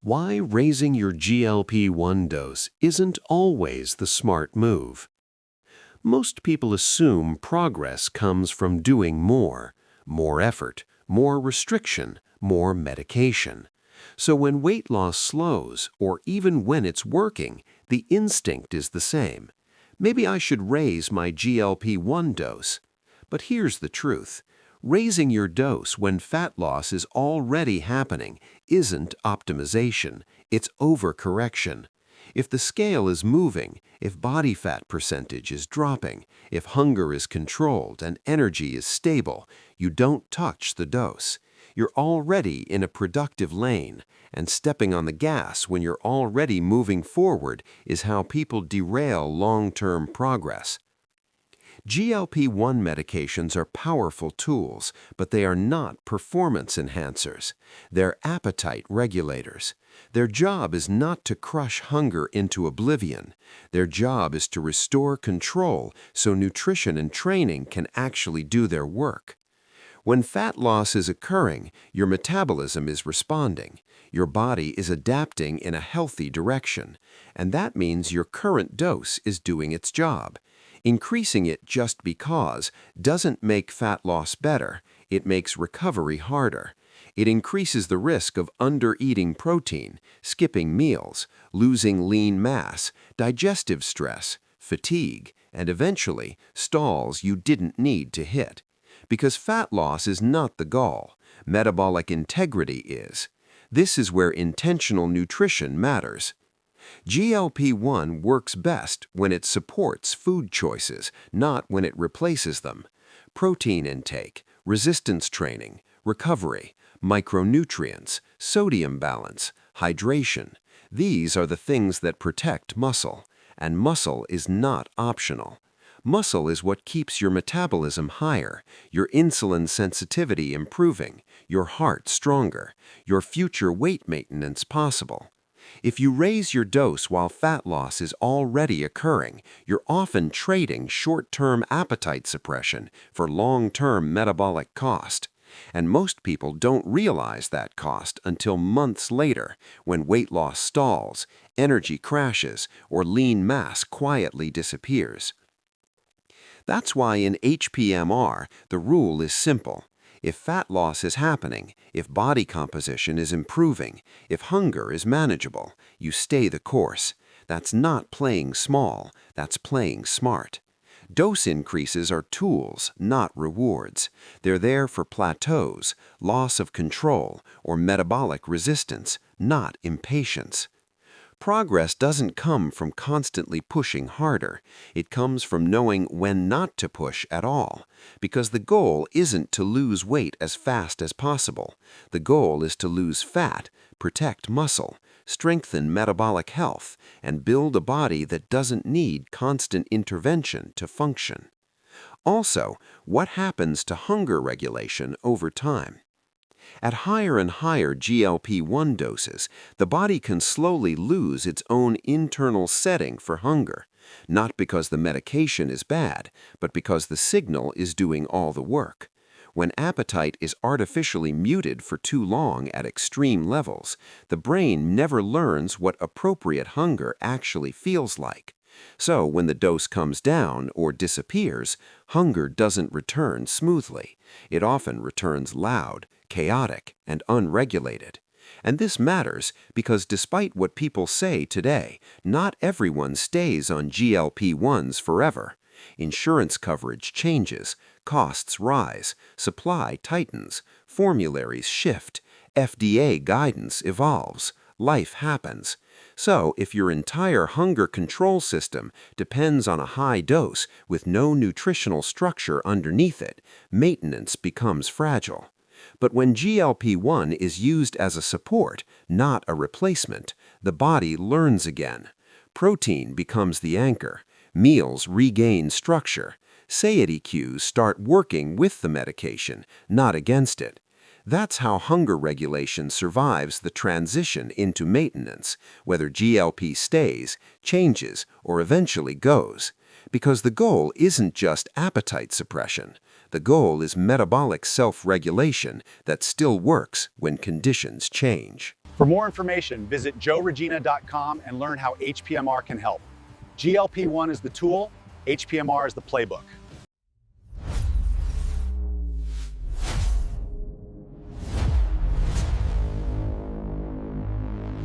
Why raising your GLP-1 dose isn't always the smart move. Most people assume progress comes from doing more effort, more restriction, more medication. So when weight loss slows, or even when it's working, the instinct is the same. Maybe I should raise my GLP-1 dose. But here's the truth. Raising your dose when fat loss is already happening isn't optimization, it's overcorrection. If the scale is moving, if body fat percentage is dropping, if hunger is controlled and energy is stable, you don't touch the dose. You're already in a productive lane, and stepping on the gas when you're already moving forward is how people derail long-term progress. GLP-1 medications are powerful tools, but they are not performance enhancers. They're appetite regulators. Their job is not to crush hunger into oblivion. Their job is to restore control so nutrition and training can actually do their work. When fat loss is occurring, your metabolism is responding. Your body is adapting in a healthy direction, and that means your current dose is doing its job. Increasing it just because doesn't make fat loss better, it makes recovery harder. It increases the risk of under-eating protein, skipping meals, losing lean mass, digestive stress, fatigue, and eventually stalls you didn't need to hit. Because fat loss is not the goal, metabolic integrity is. This is where intentional nutrition matters. GLP-1 works best when it supports food choices, not when it replaces them. Protein intake, resistance training, recovery, micronutrients, sodium balance, hydration. These are the things that protect muscle, and muscle is not optional. Muscle is what keeps your metabolism higher, your insulin sensitivity improving, your heart stronger, your future weight maintenance possible. If you raise your dose while fat loss is already occurring, you're often trading short-term appetite suppression for long-term metabolic cost. And most people don't realize that cost until months later, when weight loss stalls, energy crashes, or lean mass quietly disappears. That's why in HPMR, the rule is simple. If fat loss is happening, if body composition is improving, if hunger is manageable, you stay the course. That's not playing small, that's playing smart. Dose increases are tools, not rewards. They're there for plateaus, loss of control, or metabolic resistance, not impatience. Progress doesn't come from constantly pushing harder. It comes from knowing when not to push at all. Because the goal isn't to lose weight as fast as possible. The goal is to lose fat, protect muscle, strengthen metabolic health, and build a body that doesn't need constant intervention to function. Also, what happens to hunger regulation over time? At higher and higher GLP-1 doses, the body can slowly lose its own internal setting for hunger, not because the medication is bad, but because the signal is doing all the work. When appetite is artificially muted for too long at extreme levels, the brain never learns what appropriate hunger actually feels like. So when the dose comes down or disappears, hunger doesn't return smoothly. It often returns loud, chaotic, and unregulated. And this matters because despite what people say today, not everyone stays on GLP-1s forever. Insurance coverage changes, costs rise, supply tightens, formularies shift, FDA guidance evolves, life happens. So, if your entire hunger control system depends on a high dose with no nutritional structure underneath it, maintenance becomes fragile. But when GLP-1 is used as a support, not a replacement, the body learns again. Protein becomes the anchor. Meals regain structure. Satiety cues start working with the medication, not against it. That's how hunger regulation survives the transition into maintenance, whether GLP stays, changes, or eventually goes. Because the goal isn't just appetite suppression. The goal is metabolic self-regulation that still works when conditions change. For more information, visit joeregina.com and learn how HPMR can help. GLP-1 is the tool, HPMR is the playbook.